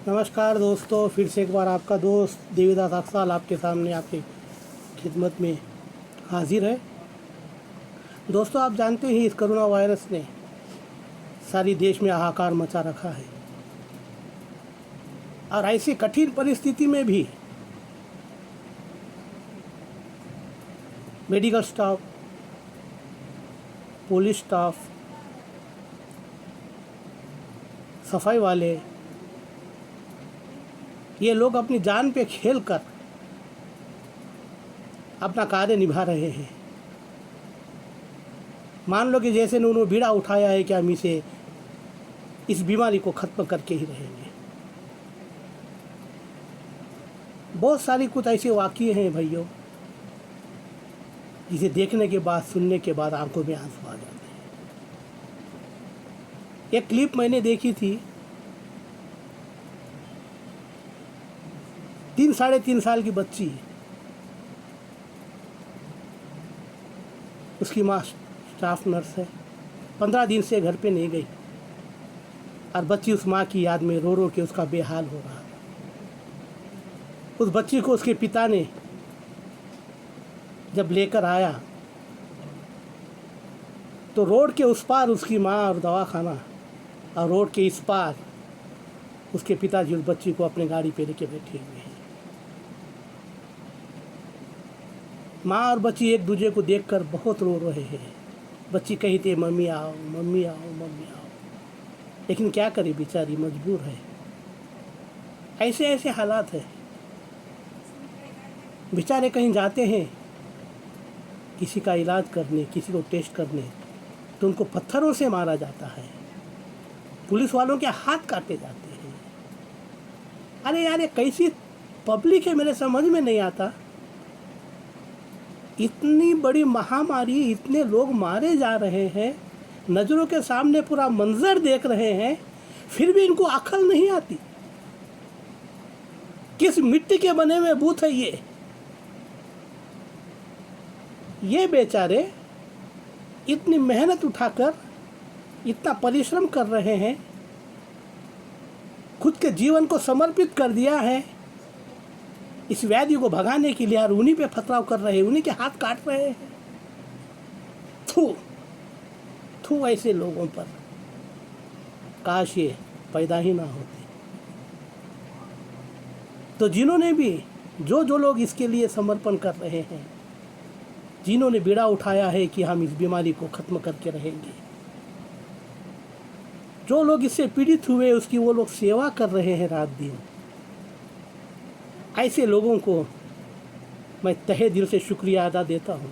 नमस्कार दोस्तों, फिर से एक बार आपका दोस्त देवीदास अक्साल आपके सामने आपकी खिदमत में हाजिर है। दोस्तों, आप जानते हैं इस कोरोना वायरस ने सारी देश में हाहाकार मचा रखा है और ऐसी कठिन परिस्थिति में भी मेडिकल स्टाफ, पुलिस स्टाफ, सफाई वाले, ये लोग अपनी जान पे खेल कर अपना कार्य निभा रहे हैं। मान लो कि जैसे उन्होंने बीड़ा उठाया है कि हम इस बीमारी को ख़त्म करके ही रहेंगे। बहुत सारी कुछ ऐसे वाक़ये हैं भाइयों, जिसे देखने के बाद, सुनने के बाद आंखों में आंसू आ जाते हैं। एक क्लिप मैंने देखी थी, 3-3.5 साल की बच्ची, उसकी माँ स्टाफ नर्स है, 15 दिन से घर पे नहीं गई और बच्ची उस माँ की याद में रो रो के उसका बेहाल हो रहा। उस बच्ची को उसके पिता ने जब लेकर आया तो रोड के उस पार उसकी माँ और दवाखाना, और रोड के इस पार उसके पिताजी उस बच्ची को अपने गाड़ी पे लेके बैठे हुए हैं। माँ और बच्ची एक दूसरे को देखकर बहुत रो रहे हैं। बच्ची कहती है, मम्मी आओ, मम्मी आओ, मम्मी आओ, लेकिन क्या करे, बेचारी मजबूर है। ऐसे ऐसे हालात है। बेचारे कहीं जाते हैं किसी का इलाज करने, किसी को टेस्ट करने, तो उनको पत्थरों से मारा जाता है, पुलिस वालों के हाथ काटे जाते हैं। अरे यार, ये कैसी पब्लिक है, मेरे समझ में नहीं आता। इतनी बड़ी महामारी, इतने लोग मारे जा रहे हैं, नज़रों के सामने पूरा मंजर देख रहे हैं, फिर भी इनको अकल नहीं आती। किस मिट्टी के बने हुए बूथ है ये बेचारे इतनी मेहनत उठाकर इतना परिश्रम कर रहे हैं, खुद के जीवन को समर्पित कर दिया है इस व्याधि को भगाने के लिए, और उन्हीं पे पथराव कर रहे हैं, उन्हीं के हाथ काट रहे हैं। थू ऐसे लोगों पर, काश ये पैदा ही ना होते। तो जिन्होंने भी, जो लोग इसके लिए समर्पण कर रहे हैं, जिन्होंने बीड़ा उठाया है कि हम इस बीमारी को ख़त्म करके रहेंगे, जो लोग इससे पीड़ित हुए उसकी वो लोग सेवा कर रहे हैं रात दिन, ऐसे लोगों को मैं तहे दिल से शुक्रिया अदा देता हूँ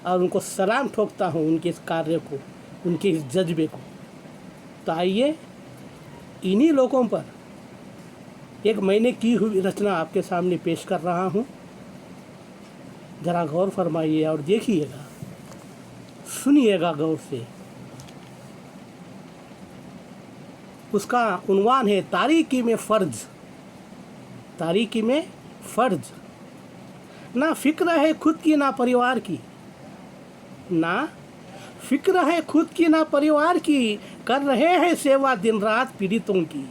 और उनको सलाम ठोकता हूँ, उनके इस कार्य को, उनके इस जज्बे को। तो आइए, इन्हीं लोगों पर एक मैंने की हुई रचना आपके सामने पेश कर रहा हूँ। ज़रा गौर फरमाइए और देखिएगा, सुनिएगा गौर से। उसका उन्वान है तारीकी में फ़र्ज। तारीकी में फ़र्ज। ना फिक्र है खुद की ना परिवार की, ना फिक्र है खुद की ना परिवार की, कर रहे हैं सेवा दिन रात पीड़ितों की।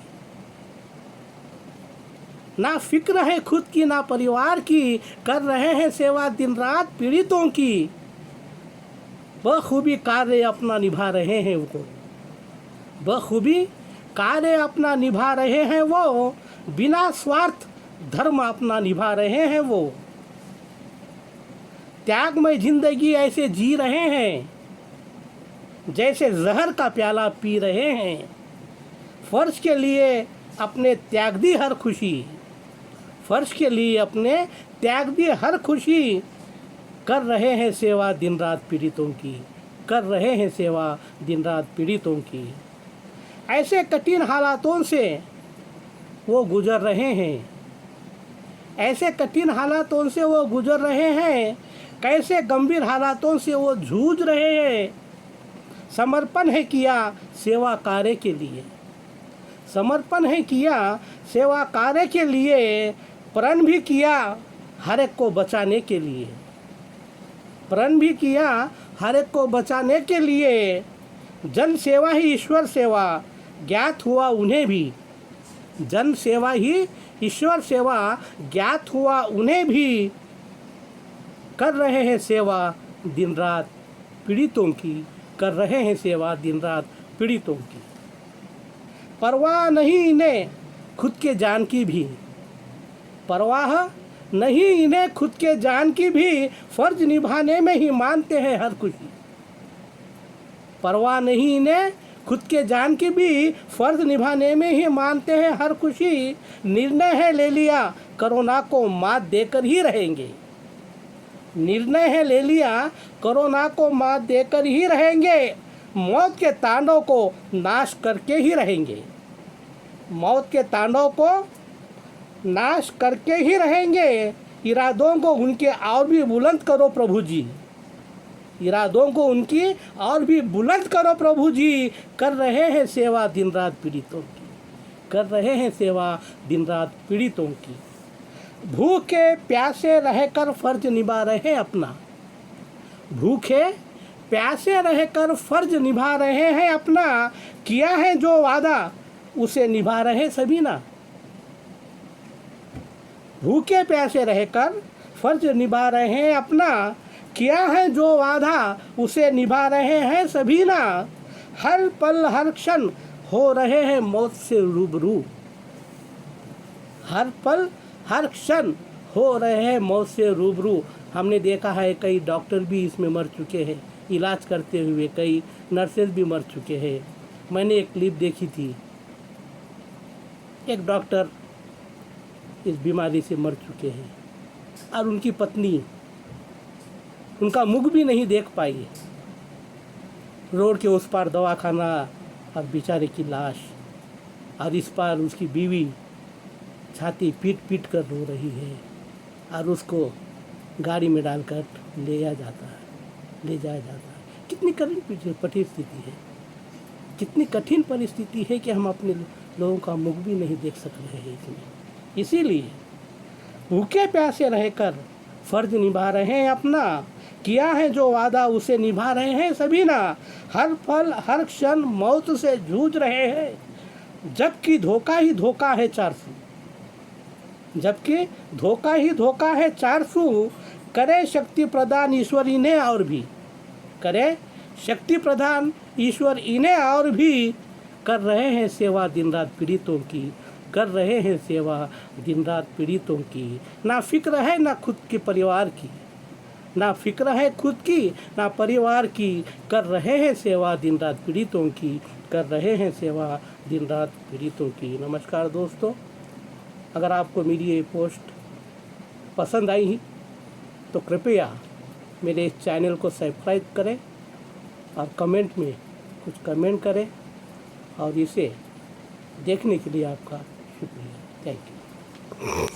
ना फिक्र है खुद की ना परिवार की, कर रहे हैं सेवा दिन रात पीड़ितों की। बखूबी कार्य अपना निभा रहे हैं वो, बखूबी कार्य अपना निभा रहे हैं वो, बिना स्वार्थ धर्म अपना निभा रहे हैं वो। त्यागमय जिंदगी ऐसे जी रहे हैं जैसे जहर का प्याला पी रहे हैं। फर्ज के लिए अपने त्याग दी हर खुशी, फर्ज के लिए अपने त्याग दी हर खुशी, कर रहे हैं सेवा दिन रात पीड़ितों की, कर रहे हैं सेवा दिन रात पीड़ितों की। ऐसे कठिन हालातों से वो गुजर रहे हैं, ऐसे कठिन हालातों से वो गुजर रहे हैं, कैसे गंभीर हालातों से वो जूझ रहे हैं। समर्पण है किया सेवा कार्य के लिए, समर्पण है किया सेवा कार्य के लिए, प्रण भी किया हर एक को बचाने के लिए, प्रण भी किया हर एक को बचाने के लिए। जन सेवा ही ईश्वर सेवा, ज्ञात हुआ उन्हें भी, जन सेवा ही ईश्वर सेवा ज्ञात हुआ उन्हें भी, कर रहे हैं सेवा दिन रात पीड़ितों की, कर रहे हैं सेवा दिन रात पीड़ितों की। परवाह नहीं इन्हें खुद के जान की भी, परवाह नहीं इन्हें खुद के जान की भी, फर्ज निभाने में ही मानते हैं हर खुशी। परवाह नहीं इन्हें खुद के जान की भी, फर्ज निभाने में ही मानते हैं हर खुशी। निर्णय है ले लिया कोरोना को मात देकर ही रहेंगे, निर्णय है ले लिया कोरोना को मात देकर ही रहेंगे। मौत के तांडव को नाश करके ही रहेंगे, मौत के तांडव को नाश करके ही रहेंगे। इरादों को उनके और भी बुलंद करो प्रभु जी, इरादों को उनकी और भी बुलंद करो प्रभु जी। कर रहे हैं सेवा दिन रात पीड़ितों की, कर रहे हैं सेवा दिन रात पीड़ितों की। भूखे प्यासे रहकर फर्ज निभा रहे हैं अपना, भूखे प्यासे रहकर फर्ज निभा रहे हैं अपना। किया है जो वादा उसे निभा रहे सभी ना, भूखे प्यासे रहकर फर्ज निभा रहे हैं अपना। किया है जो वादा उसे निभा रहे हैं सभी ना। हर पल हर क्षण हो रहे हैं मौत से रूबरू, हर पल हर क्षण हो रहे हैं मौत से रूबरू। हमने देखा है कई डॉक्टर भी इसमें मर चुके हैं इलाज करते हुए, कई नर्सेज भी मर चुके हैं। मैंने एक क्लिप देखी थी, एक डॉक्टर इस बीमारी से मर चुके हैं और उनकी पत्नी उनका मुख भी नहीं देख पाई। रोड के उस पार दवाखाना और बेचारे की लाश, और इस पार उसकी बीवी छाती पीट पीट कर रो रही है और उसको गाड़ी में डालकर ले जाया जाता है। कितनी कठिन परिस्थिति है, कितनी कठिन परिस्थिति है कि हम अपने लोगों का मुख भी नहीं देख सक रहे हैं इसमें। इसीलिए भूखे प्यासे रहकर फर्ज निभा रहे हैं अपना। किया है जो वादा उसे निभा रहे हैं सभी ना। हर पल हर क्षण मौत से जूझ रहे हैं, जबकि धोखा ही धोखा है 400, जबकि धोखा ही धोखा है 400। करे शक्ति प्रदान ईश्वर इन्हें और भी, करे शक्ति प्रदान ईश्वर इन्हें और भी। कर रहे हैं सेवा दिन रात पीड़ितों की, कर रहे हैं सेवा दिन रात पीड़ितों की। ना फिक्र है ना खुद के परिवार की, ना फिक्र है खुद की ना परिवार की। कर रहे हैं सेवा दिन रात पीड़ितों की, कर रहे हैं सेवा दिन रात पीड़ितों की। नमस्कार दोस्तों, अगर आपको मेरी ये पोस्ट पसंद आई तो कृपया मेरे इस चैनल को सब्सक्राइब करें और कमेंट में कुछ कमेंट करें, और इसे देखने के लिए आपका शुक्रिया। Thank you.